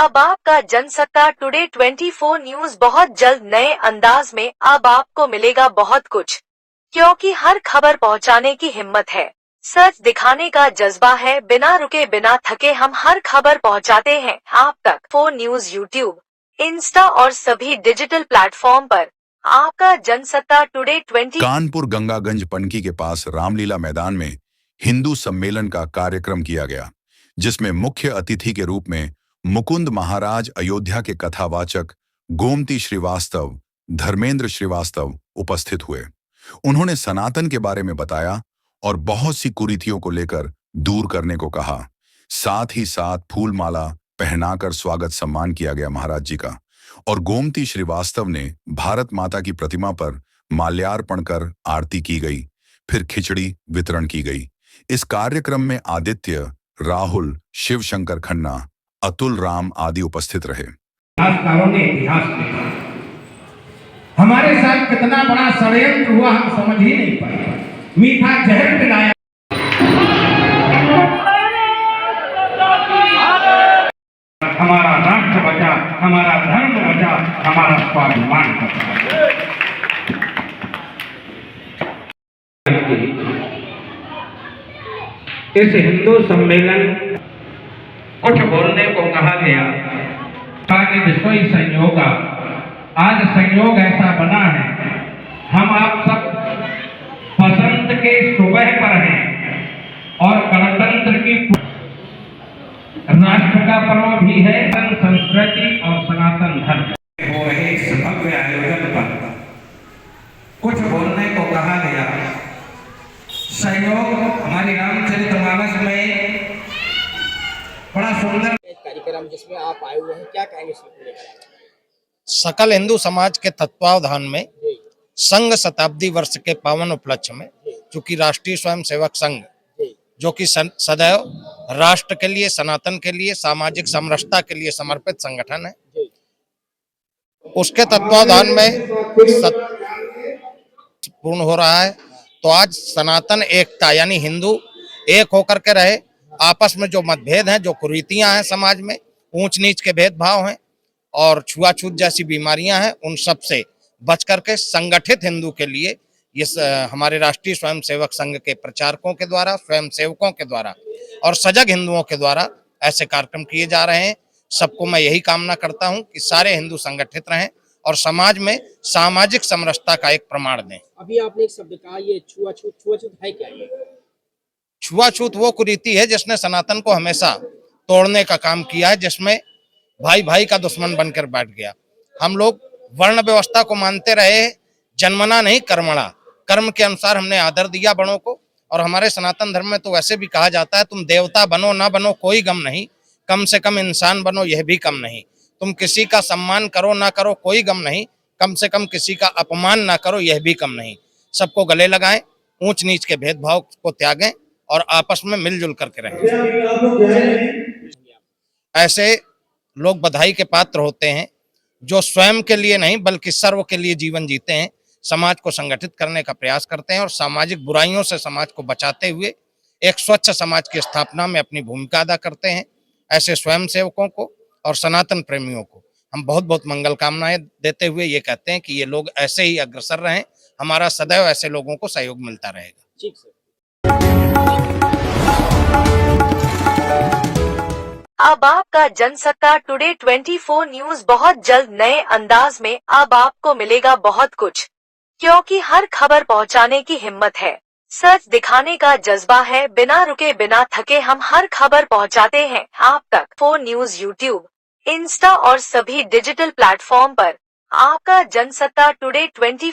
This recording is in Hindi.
अब आपका जनसत्ता टुडे 24 न्यूज बहुत जल्द नए अंदाज में। अब आपको मिलेगा बहुत कुछ, क्योंकि हर खबर पहुंचाने की हिम्मत है, सच दिखाने का जज्बा है। बिना रुके बिना थके हम हर खबर पहुंचाते हैं आप तक। फोन न्यूज यूट्यूब, इंस्टा और सभी डिजिटल प्लेटफॉर्म पर। आपका जनसत्ता टुडे 20। कानपुर गंगागंज पनकी के पास रामलीला मैदान में हिंदू सम्मेलन का कार्यक्रम किया गया, जिसमें मुख्य अतिथि के रूप में मुकुंद महाराज अयोध्या के कथावाचक गोमती श्रीवास्तव, धर्मेंद्र श्रीवास्तव उपस्थित हुए। उन्होंने सनातन के बारे में बताया और बहुत सी कुरीतियों को लेकर दूर करने को कहा। साथ ही साथ फूलमाला पहनाकर स्वागत सम्मान किया गया महाराज जी का, और गोमती श्रीवास्तव ने भारत माता की प्रतिमा पर माल्यार्पण कर आरती की गई। फिर खिचड़ी वितरण की गई। इस कार्यक्रम में आदित्य, राहुल, शिव शंकर खन्ना, अतुल राम आदि उपस्थित रहे। इतिहासकारों ने इतिहास लिखा, हमारे साथ कितना बड़ा षड्यंत्र हुआ हम समझ ही नहीं पाए। मीठा जहर पिलाया, हमारा राष्ट्र बचा, हमारा धर्म बचा, हमारा स्वाभिमान बचा। इस हिंदू सम्मेलन कुछ बोलने को कहा गया, ताकि विश्व संयोग, आज संयोग ऐसा बना है, हम आप सब बसंत के सुबह पर हैं और गणतंत्र की राष्ट्र का पर्व भी है। संस्कृति और सनातन धर्म हो रहे इस भव्य आयोजन पर कुछ बोलने को कहा गया। संयोग हमारी रामचरितमानस में बड़ा सुंदर कार्यक्रम जिसमें आप आए हुए हैं, क्या कहेंगे इसमें? सकल हिंदू समाज के तत्वावधान में संघ शताब्दी वर्ष के पावन उपलक्ष्य में, चूंकि राष्ट्रीय स्वयंसेवक संघ जो कि सदैव राष्ट्र के लिए, सनातन के लिए, सामाजिक समरसता के लिए समर्पित संगठन है, उसके तत्वावधान में पूर्ण हो रहा है। तो आज सनातन एकता यानी हिंदू एक होकर के रहे, आपस में जो मतभेद हैं, जो कुरीतियां हैं समाज में, ऊंच नीच के भेदभाव हैं और छुआछूत जैसी बीमारियां हैं, उन सब से बच करके संगठित हिंदू के लिए ये हमारे राष्ट्रीय स्वयंसेवक संघ के प्रचारकों के द्वारा, स्वयंसेवकों के द्वारा और सजग हिंदुओं के द्वारा ऐसे कार्यक्रम किए जा रहे हैं। सबको मैं यही कामना करता हूं कि सारे हिंदू संगठित रहें और समाज में सामाजिक समरसता का एक प्रमाण दें। अभी आपने एक शब्द कहा, ये छुआछूत, छुआछूत है क्या? ये छुआछूत वो कुरीति है जिसने सनातन को हमेशा तोड़ने का काम किया है, जिसमें भाई भाई का दुश्मन बनकर बैठ गया। हम लोग वर्ण व्यवस्था को मानते रहे, जन्मना नहीं कर्मणा, कर्म के अनुसार हमने आदर दिया बड़ों को। और हमारे सनातन धर्म में तो वैसे भी कहा जाता है, तुम देवता बनो ना बनो कोई गम नहीं, कम से कम इंसान बनो यह भी कम नहीं। तुम किसी का सम्मान करो ना करो कोई गम नहीं, कम से कम किसी का अपमान ना करो यह भी कम नहीं। सबको गले लगाएं, ऊंच नीच के भेदभाव को त्यागें और आपस में मिलजुल करके रहें। ऐसे लोग बधाई के पात्र होते हैं जो स्वयं के लिए नहीं बल्कि सर्व के लिए जीवन जीते हैं, समाज को संगठित करने का प्रयास करते हैं और सामाजिक बुराइयों से समाज को बचाते हुए एक स्वच्छ समाज की स्थापना में अपनी भूमिका अदा करते हैं। ऐसे स्वयंसेवकों को और सनातन प्रेमियों को हम बहुत बहुत मंगल कामनाएं देते हुए ये कहते हैं कि ये लोग ऐसे ही अग्रसर रहें, हमारा सदैव ऐसे लोगों को सहयोग मिलता रहेगा। ठीक सर। अब आपका जनसत्ता टुडे 24 न्यूज बहुत जल्द नए अंदाज में। अब आपको मिलेगा बहुत कुछ, क्योंकि हर खबर पहुंचाने की हिम्मत है, सच दिखाने का जज्बा है। बिना रुके बिना थके हम हर खबर पहुंचाते हैं आप तक। फोन न्यूज यूट्यूब, इंस्टा और सभी डिजिटल प्लेटफॉर्म पर। आपका जनसत्ता टुडे 24।